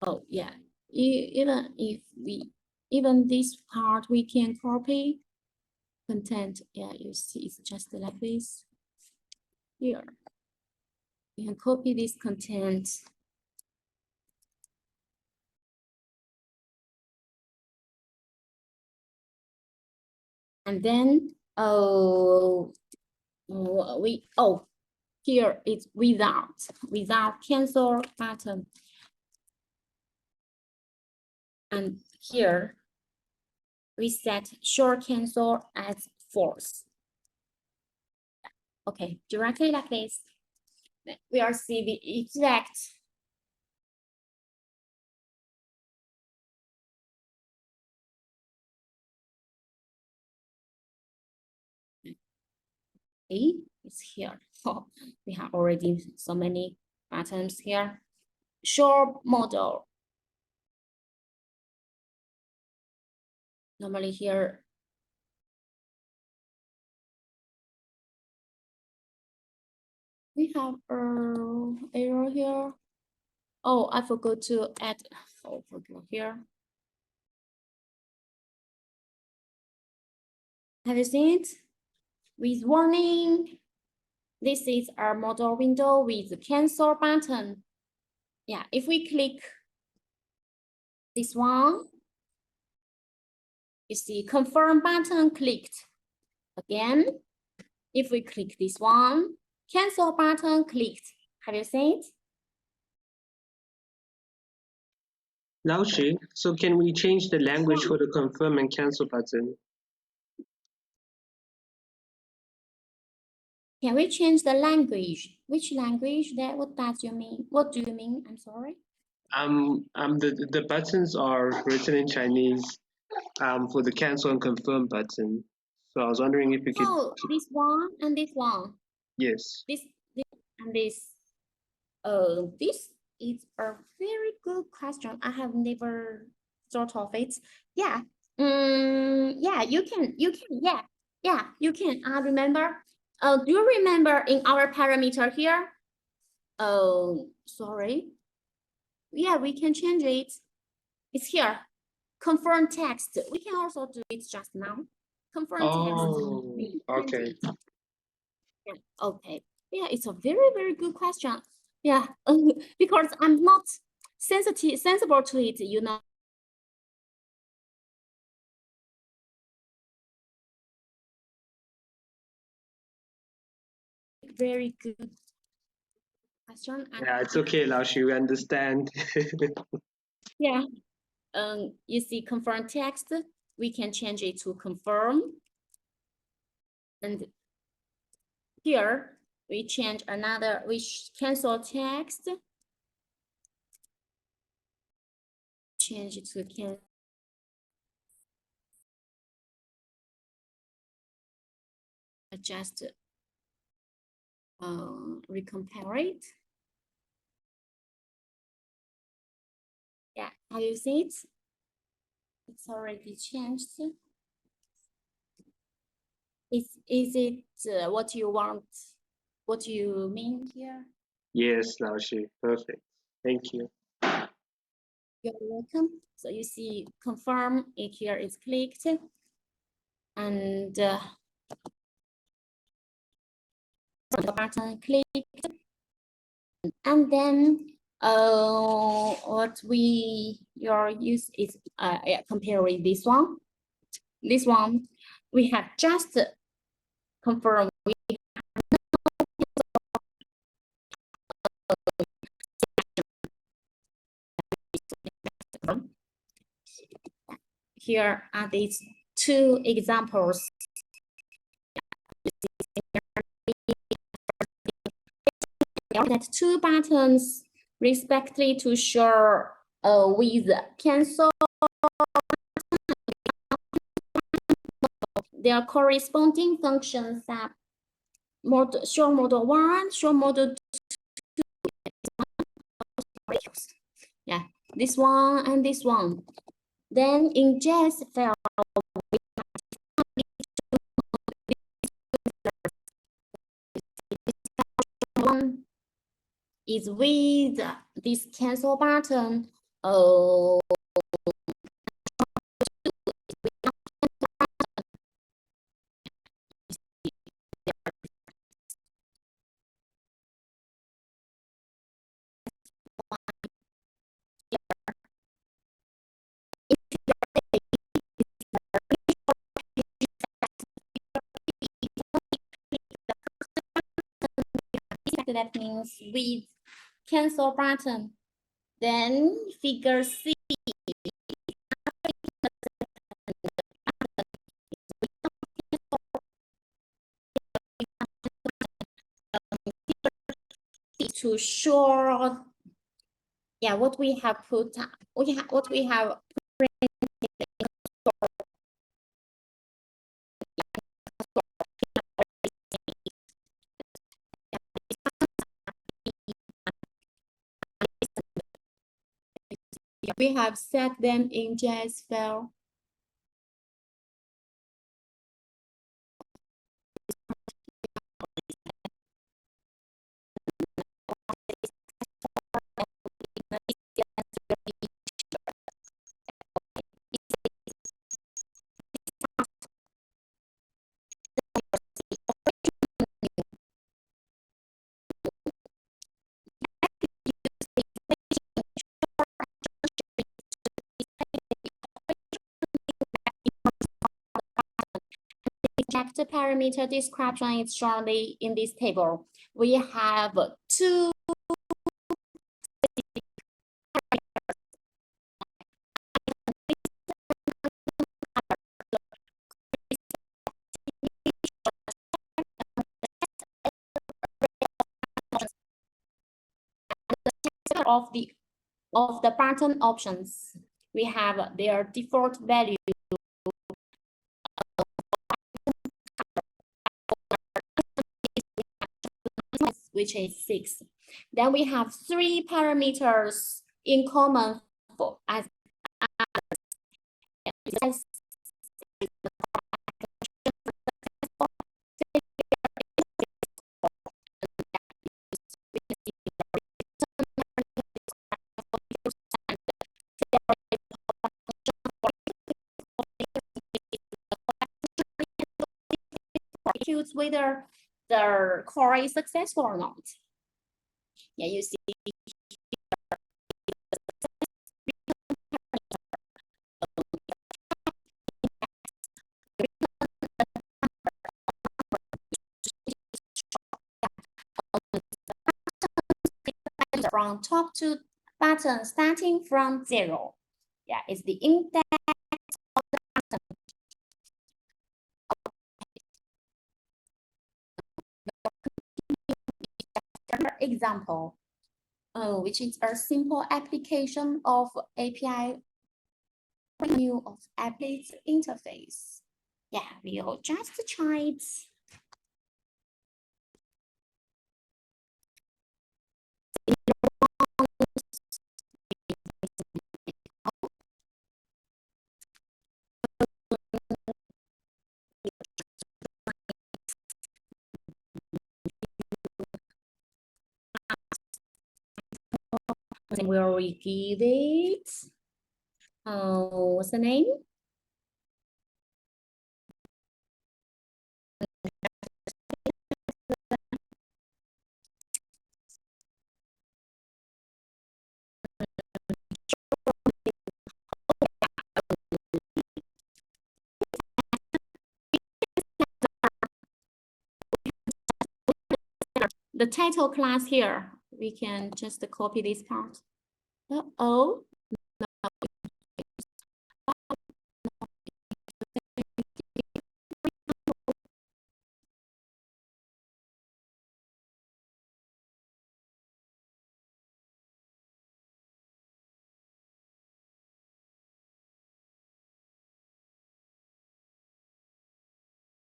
Oh yeah. even this part we can copy content. Yeah, you see, it's just like this. Here, you can copy this content. And then, here it's without cancel button. And here we set show cancel as false. Okay, directly like this. We are see the exact is here. Oh, we have already so many buttons here. Show model. Normally here. We have error here. Oh, I forgot to add. Oh, forgot here. Have you seen it? With warning. This is our model window with the cancel button. Yeah, if we click this one, you see confirm button clicked. Again, if we click this one, cancel button clicked. Have you seen it? Laoshi, so can we change the language for the confirm and cancel button? Can we change the language? Which language? What does you mean? What do you mean? I'm sorry. The buttons are written in Chinese for the cancel and confirm button. So I was wondering if you could. Oh, this one and this one. Yes. This and this. This is a very good question. I have never thought of it. Yeah. Yeah, you can. Yeah, you can. I remember. Do you remember in our parameter here? Oh, sorry. Yeah, we can change it. It's here. Confirm text. We can also do it just now. Confirm text. Okay. Yeah, okay. Yeah, it's a very, very good question. Yeah, because I'm not sensible to it, you know. Very good question. Yeah, it's okay, Laoshi, we understand. Yeah, you see confirm text, we can change it to confirm. And here we change another, we cancel text. Change it to cancel. Adjust, recompare it. Yeah, have you seen it? It's already changed. Is it what you want? What you mean here? Yes, Laoshi, perfect. Thank you. You're welcome. So you see confirm it here is clicked. And the button clicked. And then what your use is compare with this one. This one we have just confirmed. Here are these two examples. That two buttons respectively to show with cancel their corresponding functions that show model 1, show model 2. Yeah, this one and this one. Then in JS file, one is with this cancel button. that means with cancel button. Then figure C. To short, yeah, what we have put, what we have we have set them in JS file. Check the parameter description is shortly in this table. We have two of the button options. We have their default value, which is 6. Then we have 3 parameters in common for as whether the core is successful or not. Yeah, you see. From top to bottom, starting from 0. Yeah, it's the index of the button. Example, which is a simple application of API menu of applet interface. Yeah, we'll just try it. Will we give it? What's the name? The title class here, we can just copy this part. Uh-oh.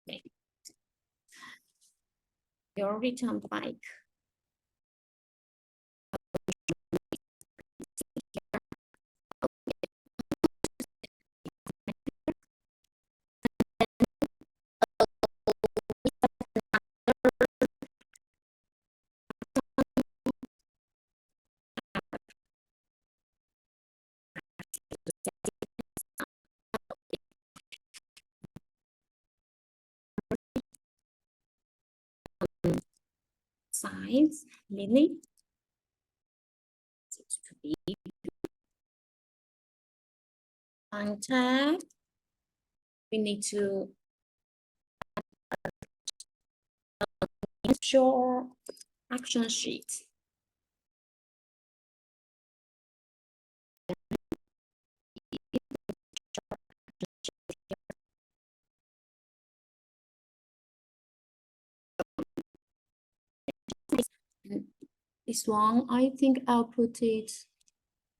Okay. Your return bike. Size, Lily. Contact. We need to ensure action sheet. This one, I think I'll put it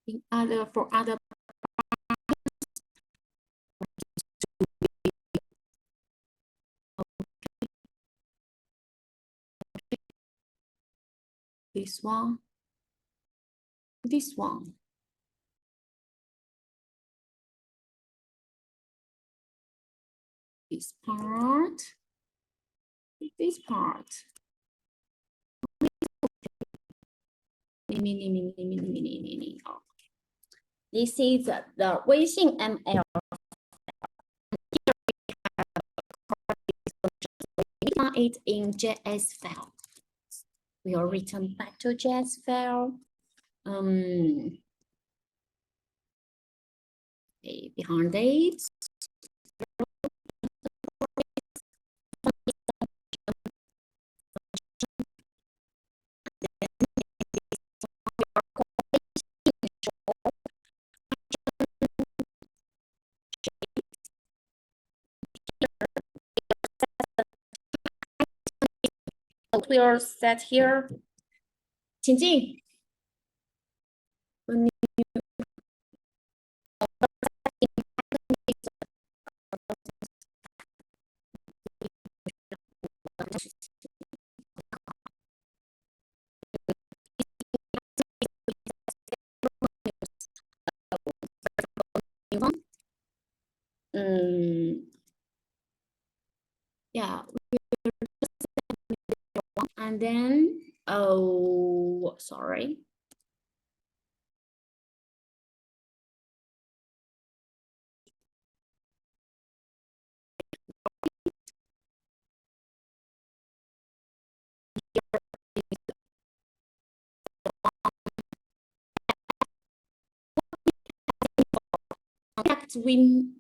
in other for other. This one. This one. This part. This part. Oh. This is the Weixin ML. It in JS file. We will return back to JS file. Okay, behind it. We are set here. 请进。Yeah. And then, oh, sorry. We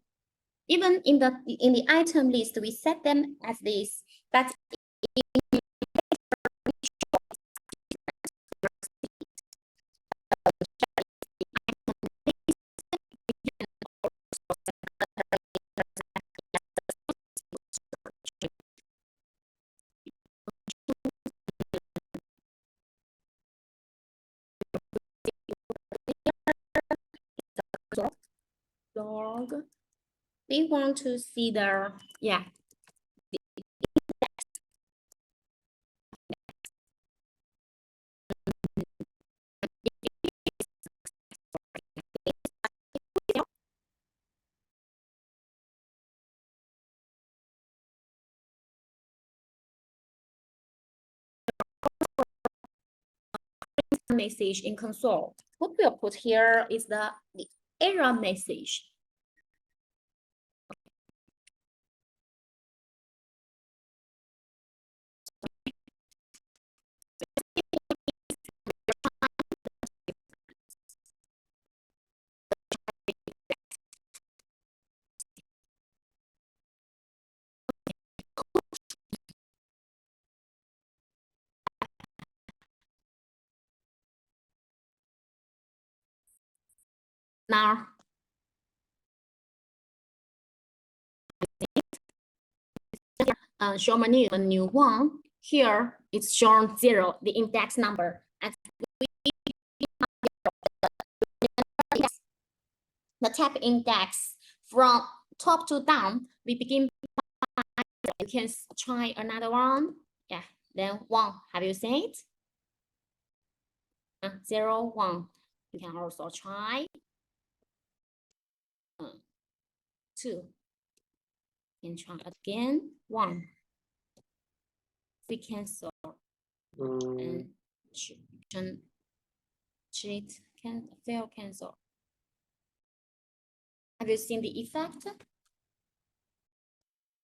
even in the item list we set them as this. That's dog. We want to see the message in console. What we'll put here is the error message. Now, show menu one. Here it's shown 0, the index number. And the tab index from top to down, we begin. You can try another one. Yeah, then 1. Have you seen it? 0, 1. You can also try 2. You can try again 1. We cancel and cheat can fail cancel. Have you seen the effect?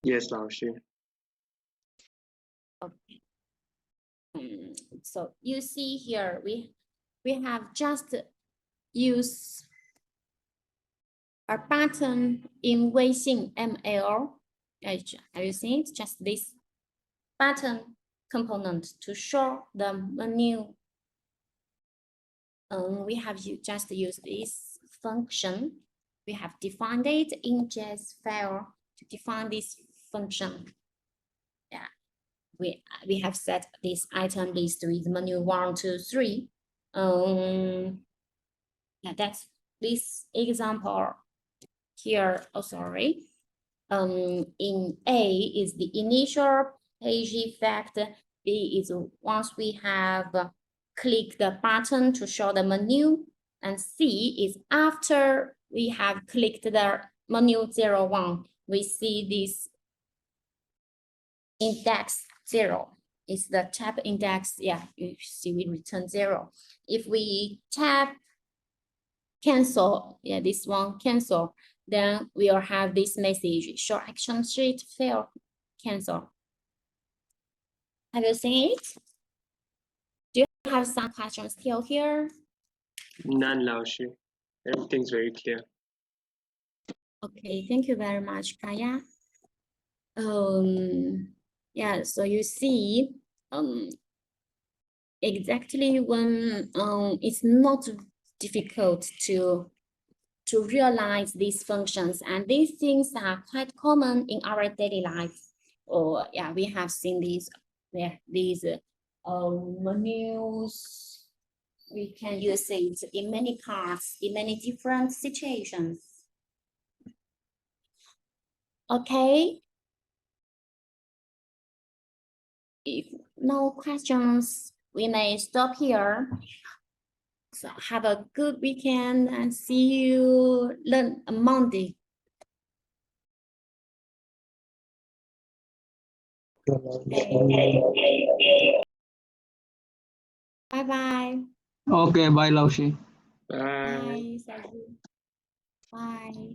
Yes, Lao Shi. Okay. So you see here we have just used a button in Weixin ML. Have you seen it? Just this button component to show the menu. We have just used this function. We have defined it in JS file to define this function. Yeah, we have set this item list with menu 1, 2, 3. Yeah, that's this example here. Oh, sorry. In A is the initial page effect. B is once we have clicked the button to show the menu, and C is after we have clicked the menu 01, we see this index 0. It's the tab index. Yeah, you see we return 0. If we tap cancel, yeah, this one cancel, then we'll have this message: show action sheet failed, cancel. Have you seen it? Do you have some questions still here? None, Lao Shi. Everything's very clear. Okay, thank you very much, Kaya. Yeah, so you see, exactly when it's not difficult to realize these functions, and these things are quite common in our daily life. Or yeah, we have seen these. Yeah, these menus. We can use it in many parts, in many different situations. Okay. If no questions, we may stop here. So have a good weekend and see you on Monday. Bye-bye. Okay, bye, Laushi. Bye. Bye. Bye.